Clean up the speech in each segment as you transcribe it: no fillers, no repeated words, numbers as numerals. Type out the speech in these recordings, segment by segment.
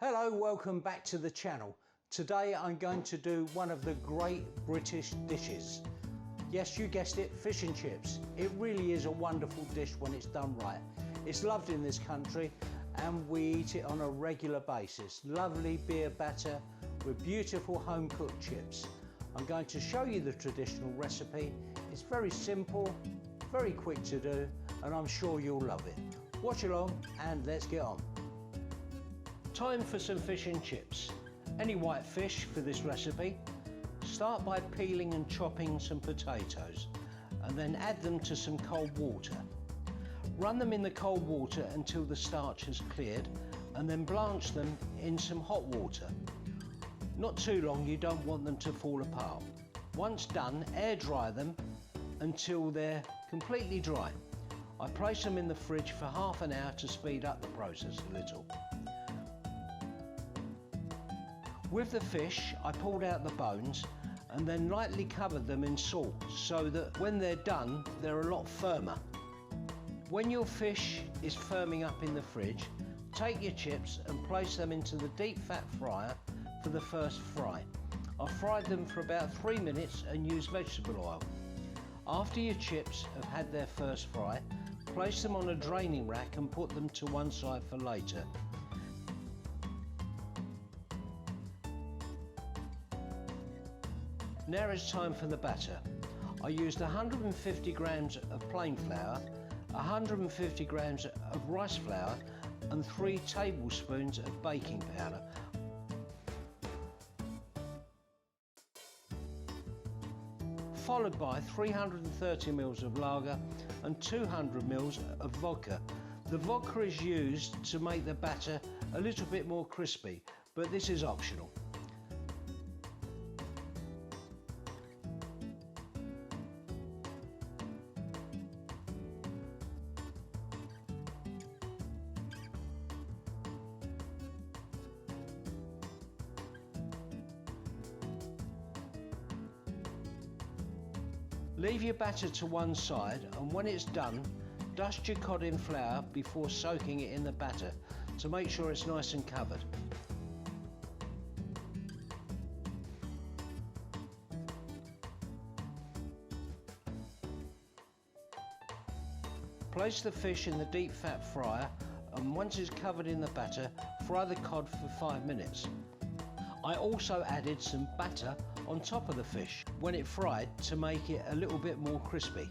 Hello, welcome back to the channel. Today I'm going to do one of the great British dishes. Yes, you guessed it, fish and chips. It really is a wonderful dish when it's done right. It's loved in this country and we eat it on a regular basis. Lovely beer batter with beautiful home cooked chips. I'm going to show you the traditional recipe. It's very simple, very quick to do, and I'm sure you'll love it. Watch along and let's get on. Time for some fish and chips. Any white fish for this recipe. Start by peeling and chopping some potatoes and then add them to some cold water. Run them in the cold water until the starch has cleared and then blanch them in some hot water. Not too long, you don't want them to fall apart. Once done, air dry them until they're completely dry. I place them in the fridge for half an hour to speed up the process a little. With the fish, I pulled out the bones and then lightly covered them in salt so that when they're done, they're a lot firmer. When your fish is firming up in the fridge, take your chips and place them into the deep fat fryer for the first fry. I fried them for about 3 minutes and used vegetable oil. After your chips have had their first fry, place them on a draining rack and put them to one side for later. Now it's time for the batter. I used 150 grams of plain flour, 150 grams of rice flour and 3 tablespoons of baking powder. Followed by 330 ml of lager and 200 ml of vodka. The vodka is used to make the batter a little bit more crispy, but this is optional. Leave your batter to one side and when it's done, dust your cod in flour before soaking it in the batter to make sure it's nice and covered. Place the fish in the deep fat fryer and once it's covered in the batter, fry the cod for 5 minutes. I also added some batter on top of the fish when it fried to make it a little bit more crispy.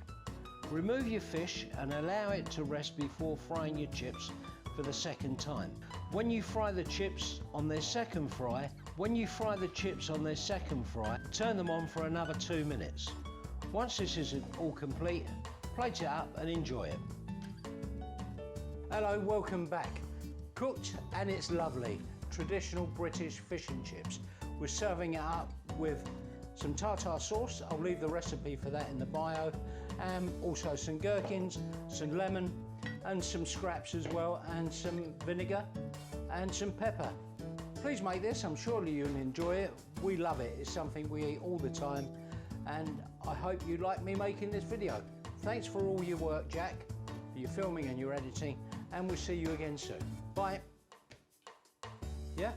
Remove your fish and allow it to rest before frying your chips for the second time. When you fry the chips on their second fry, turn them on for another 2 minutes. Once this is all complete, plate it up and enjoy it. Hello, welcome back. Cooked and it's lovely. Traditional British fish and chips. We're serving it up with some tartare sauce. I'll leave the recipe for that in the bio. And also some gherkins, some lemon and some scraps as well, and some vinegar and some pepper. Please make this, I'm sure you'll enjoy it. We love it, it's something we eat all the time and I hope you like me making this video. Thanks for all your work, Jack, for your filming and your editing, and we'll see you again soon. Bye. Yeah?